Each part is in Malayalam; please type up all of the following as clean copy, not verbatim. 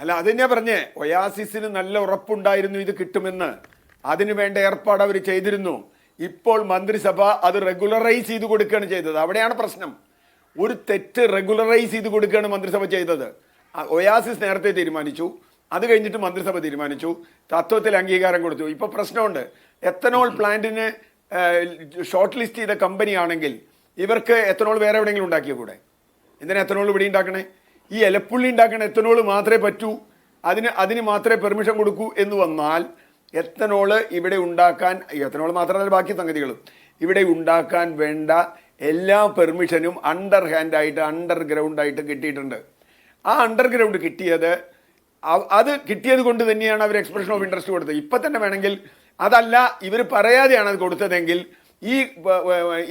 അല്ല അതെന്നാ പറഞ്ഞേ, ഒയാസിസിന് നല്ല ഉറപ്പുണ്ടായിരുന്നു ഇത് കിട്ടുമെന്ന്. അതിനു വേണ്ട ഏർപ്പാട് അവർ ചെയ്തിരുന്നു. ഇപ്പോൾ മന്ത്രിസഭ അത് റെഗുലറൈസ് ചെയ്ത് കൊടുക്കുകയാണ് ചെയ്തത്. അവിടെയാണ് പ്രശ്നം. ഒരു തെറ്റ് റെഗുലറൈസ് ചെയ്ത് കൊടുക്കുകയാണ് മന്ത്രിസഭ ചെയ്തത്. ഒയാസിസ് നേരത്തെ തീരുമാനിച്ചു, അത് കഴിഞ്ഞിട്ട് മന്ത്രിസഭ തീരുമാനിച്ചു, തത്വത്തിൽ അംഗീകാരം കൊടുത്തു. ഇപ്പൊ പ്രശ്നമുണ്ട്. എത്തനോൾ പ്ലാന്റിന് ഷോർട്ട് ലിസ്റ്റ് ചെയ്ത കമ്പനി ആണെങ്കിൽ ഇവർക്ക് എത്തനോൾ വേറെ എവിടെയെങ്കിലും ഉണ്ടാക്കിയ കൂടെ? എന്തിനാ എത്തനോൾ ഇവിടെ ഉണ്ടാക്കണേ? ഈ എലപ്പുള്ളി ഉണ്ടാക്കണ എത്തനോൾ മാത്രമേ പറ്റൂ, അതിന് മാത്രമേ പെർമിഷൻ കൊടുക്കൂ എന്ന് വന്നാൽ എത്തനോള് ഇവിടെ ഉണ്ടാക്കാൻ, എത്തനോൾ മാത്രമല്ല ബാക്കി സംഗതികളും ഇവിടെ ഉണ്ടാക്കാൻ വേണ്ട എല്ലാ പെർമിഷനും അണ്ടർഗ്രൗണ്ടായിട്ട് കിട്ടിയിട്ടുണ്ട്. ആ അണ്ടർഗ്രൗണ്ട് കിട്ടിയത് കൊണ്ട് തന്നെയാണ് അവർ എക്സ്പ്രഷൻ ഓഫ് ഇൻട്രസ്റ്റ് കൊടുത്തത്. ഇപ്പം തന്നെ വേണമെങ്കിൽ അതല്ല, ഇവർ പറയാതെയാണ് അത് കൊടുത്തതെങ്കിൽ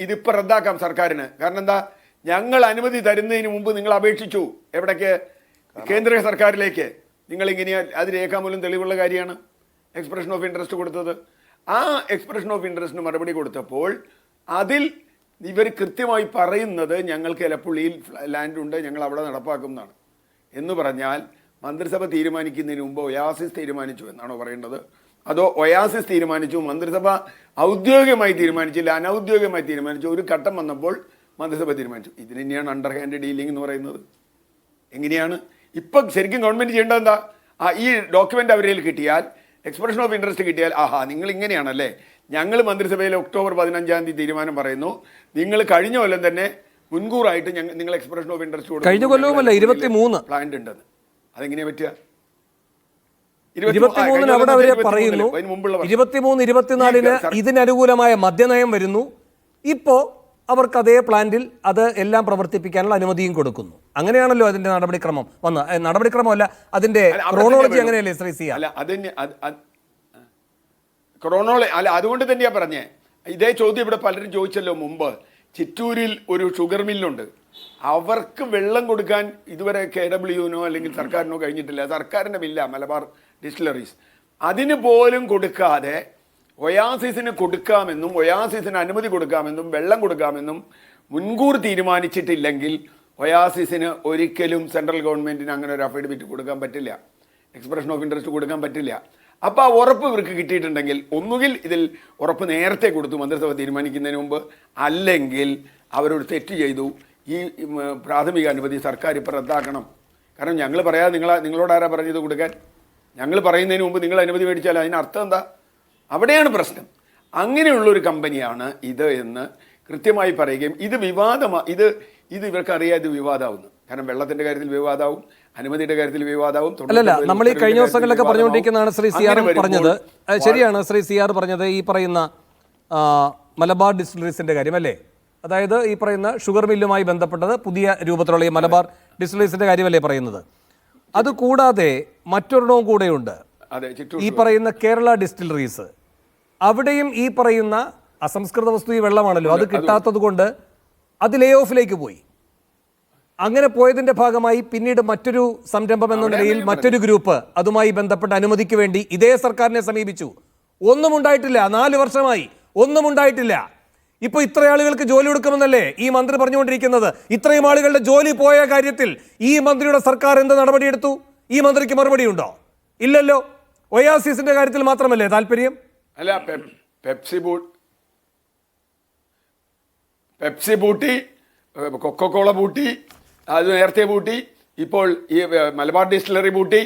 ഇതിപ്പോൾ റദ്ദാക്കാം സർക്കാരിന്. കാരണം എന്താ, ഞങ്ങൾ അനുമതി തരുന്നതിന് മുമ്പ് നിങ്ങൾ അപേക്ഷിച്ചു എവിടേക്ക്? കേന്ദ്ര സർക്കാരിലേക്ക്. നിങ്ങളിങ്ങനെ അത് രേഖാമൂലം തെളിവുള്ള കാര്യമാണ് എക്സ്പ്രഷൻ ഓഫ് ഇൻട്രസ്റ്റ് കൊടുത്തത്. ആ എക്സ്പ്രഷൻ ഓഫ് ഇൻട്രസ്റ്റിന് മറുപടി കൊടുത്തപ്പോൾ അതിൽ ഇവർ കൃത്യമായി പറയുന്നത് ഞങ്ങൾക്ക് എലപ്പുള്ളിയിൽ ലാൻഡ് ഉണ്ട്, ഞങ്ങൾ അവിടെ നടപ്പാക്കും എന്നാണ്. എന്ന് പറഞ്ഞാൽ മന്ത്രിസഭ തീരുമാനിക്കുന്നതിന് മുമ്പ് ഒയാസിസ് തീരുമാനിച്ചു എന്നാണോ പറയേണ്ടത്? അതോ ഒയാസിസ് തീരുമാനിച്ചു, മന്ത്രിസഭ ഔദ്യോഗികമായി തീരുമാനിച്ചില്ല, അനൗദ്യോഗികമായി തീരുമാനിച്ചു, ഒരു ഘട്ടം വന്നപ്പോൾ മന്ത്രിസഭ തീരുമാനിച്ചു? ഇതിന് തന്നെയാണ് അണ്ടർ ഹാൻഡ് ഡീലിംഗ് എന്ന് പറയുന്നത്. എങ്ങനെയാണ് ഇപ്പം ശരിക്കും ഗവൺമെൻറ് ചെയ്യേണ്ടത്? എന്താ, ഈ ഡോക്യുമെൻ്റ് അവരിൽ കിട്ടിയാൽ, എക്സ്പ്രഷൻ ഓഫ് ഇൻട്രസ്റ്റ് കിട്ടിയാൽ, നിങ്ങൾ ഇങ്ങനെയാണല്ലേ, ഞങ്ങൾ മന്ത്രിസഭയിൽ ഒക്ടോബർ 15 തീരുമാനം പറയുന്നു, നിങ്ങൾ കഴിഞ്ഞ കൊല്ലം തന്നെ മുൻകൂറായിട്ട് നിങ്ങൾ എക്സ്പ്രഷൻ ഓഫ് ഇൻട്രസ്റ്റ് കൊടുക്കും, കഴിഞ്ഞ കൊല്ലവുമല്ല 23 പ്ലാന്റ് ഉണ്ടെന്ന്. അതെങ്ങനെയാ പറ്റുക? 23 അവിടെ അവരെ പറയുന്നു, 23-24 ഇതിനനുകൂലമായ മദ്യനയം വരുന്നു. ഇപ്പോ അവർക്ക് അതേ പ്ലാന്റിൽ അത് എല്ലാം പ്രവർത്തിപ്പിക്കാനുള്ള അനുമതിയും കൊടുക്കുന്നു. അങ്ങനെയാണല്ലോ അതിന്റെ നടപടിക്രമം നടപടിക്രമമല്ല, അതിന്റെ ക്രോണോളജി അങ്ങനെയല്ലേ ശ്രീ സി? അല്ല അല്ല, അതുകൊണ്ട് തന്നെയാ പറഞ്ഞേ. ഇതേ ചോദ്യം ഇവിടെ പലരും ചോദിച്ചല്ലോ മുമ്പ്. ചിറ്റൂരിൽ ഒരു ഷുഗർ മില്ലുണ്ട്, അവർക്ക് വെള്ളം കൊടുക്കാൻ ഇതുവരെ KWനോ അല്ലെങ്കിൽ സർക്കാരിനോ കഴിഞ്ഞിട്ടില്ല. സർക്കാരിൻ്റെ മില്ല മലബാർ ഡിസ്റ്റിലറീസ്. അതിന് പോലും കൊടുക്കാതെ ഒയാസിസിന് കൊടുക്കാമെന്നും ഒയാസിസിന് അനുമതി കൊടുക്കാമെന്നും വെള്ളം കൊടുക്കാമെന്നും മുൻകൂർ തീരുമാനിച്ചിട്ടില്ലെങ്കിൽ ഒയാസിസിന് ഒരിക്കലും സെൻട്രൽ ഗവൺമെൻറ്റിന് അങ്ങനെ ഒരു അഫിഡവിറ്റ് കൊടുക്കാൻ പറ്റില്ല, എക്സ്പ്രഷൻ ഓഫ് ഇൻട്രസ്റ്റ് കൊടുക്കാൻ പറ്റില്ല. അപ്പോൾ ആ ഉറപ്പ് ഇവർക്ക് കിട്ടിയിട്ടുണ്ടെങ്കിൽ ഒന്നുകിൽ ഇതിൽ ഉറപ്പ് നേരത്തെ കൊടുത്തു മന്ത്രിസഭ തീരുമാനിക്കുന്നതിന് മുമ്പ്, അല്ലെങ്കിൽ അവരൊരു തെറ്റ് ചെയ്തു, ഈ പ്രാഥമിക അനുമതി സർക്കാർ ഇപ്പോൾ റദ്ദാക്കണം. കാരണം ഞങ്ങൾ പറയാതെ നിങ്ങളോട് ആരാ പറഞ്ഞത് കൊടുക്കാൻ? ഞങ്ങൾ പറയുന്നതിന് മുമ്പ് നിങ്ങൾ അനുമതി മേടിച്ചാൽ അതിനർത്ഥം എന്താ? അവിടെയാണ് പ്രശ്നം. അങ്ങനെയുള്ളൊരു കമ്പനിയാണ് ഇത് എന്ന് കൃത്യമായി പറയുകയും ഇത് ഇവർക്കറിയാം ഇത് വിവാദമാവുന്നു. കാരണം വെള്ളത്തിൻ്റെ കാര്യത്തിൽ വിവാദമാവും, അനുമതിയുടെ കാര്യത്തിൽ വിവാദമാവും. അല്ലല്ല, നമ്മൾ ഈ കഴിഞ്ഞ ദിവസങ്ങളിലൊക്കെ പറഞ്ഞുകൊണ്ടിരിക്കുന്നതാണ് ശ്രീ സി ആർ പറഞ്ഞത്. ശരിയാണ് ശ്രീ സി ആർ പറഞ്ഞത്. ഈ പറയുന്ന മലബാർ ഡിസ്റ്റിലറീസിന്റെ കാര്യം അല്ലേ? അതായത് ഈ പറയുന്ന ഷുഗർ മില്ലുമായി ബന്ധപ്പെട്ടത് പുതിയ രൂപത്തിലുള്ള ഈ മലബാർ ഡിസ്റ്റിലറീസിന്റെ കാര്യമല്ലേ പറയുന്നത്? അതുകൂടാതെ മറ്റൊരെണ്ണവും കൂടെയുണ്ട്, ഈ പറയുന്ന കേരള ഡിസ്റ്റിലറീസ്. അവിടെയും ഈ പറയുന്ന അസംസ്കൃത വസ്തു ഈ വെള്ളമാണല്ലോ, അത് കിട്ടാത്തത് കൊണ്ട് അത് ലേ ഓഫിലേക്ക് പോയി. അങ്ങനെ പോയതിന്റെ ഭാഗമായി പിന്നീട് മറ്റൊരു സംരംഭം എന്ന നിലയിൽ മറ്റൊരു ഗ്രൂപ്പ് അതുമായി ബന്ധപ്പെട്ട അനുമതിക്ക് വേണ്ടി ഇതേ സർക്കാരിനെ സമീപിച്ചു. ഒന്നും ഉണ്ടായിട്ടില്ല. 4 വർഷമായി ഒന്നും ഉണ്ടായിട്ടില്ല. ഇപ്പൊ ഇത്ര ആളുകൾക്ക് ജോലി കൊടുക്കുമെന്നല്ലേ ഈ മന്ത്രി പറഞ്ഞുകൊണ്ടിരിക്കുന്നത്? ഇത്രയും ആളുകളുടെ ജോലി പോയ കാര്യത്തിൽ ഈ മന്ത്രിയുടെ സർക്കാർ എന്ത് നടപടിയെടുത്തു? ഈ മന്ത്രിക്ക് മറുപടി ഉണ്ടോ? ഇല്ലല്ലോ. ഒയാസിസിന്റെ കാര്യത്തിൽ മാത്രമല്ലേ താല്പര്യം? അല്ല, പെപ്സി പൂട്ടി, കൊക്കോകോള പൂട്ടി, അത് നേരത്തെ പൂട്ടി, ഇപ്പോൾ ഈ മലബാർ ഡിസ്റ്റിലറി പൂട്ടി,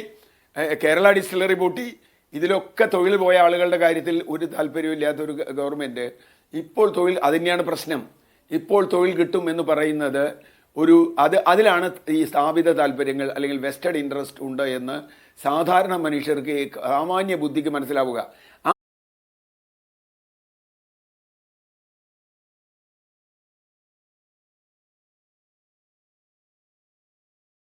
കേരള ഡിസ്റ്റിലറി പൂട്ടി. ഇതിലൊക്കെ തൊഴിൽ പോയ ആളുകളുടെ കാര്യത്തിൽ ഒരു താല്പര്യമില്ലാത്തൊരു ഗവൺമെൻറ് ഇപ്പോൾ തൊഴിൽ, അത് തന്നെയാണ് പ്രശ്നം. ഇപ്പോൾ തൊഴിൽ കിട്ടും എന്ന് പറയുന്നത് അതിലാണ് ഈ സ്ഥാപിത താല്പര്യങ്ങൾ അല്ലെങ്കിൽ വെസ്റ്റഡ് ഇൻട്രസ്റ്റ് ഉണ്ട് എന്ന് സാധാരണ മനുഷ്യർക്ക് സാമാന്യ ബുദ്ധിക്ക് മനസ്സിലാവുക. ആ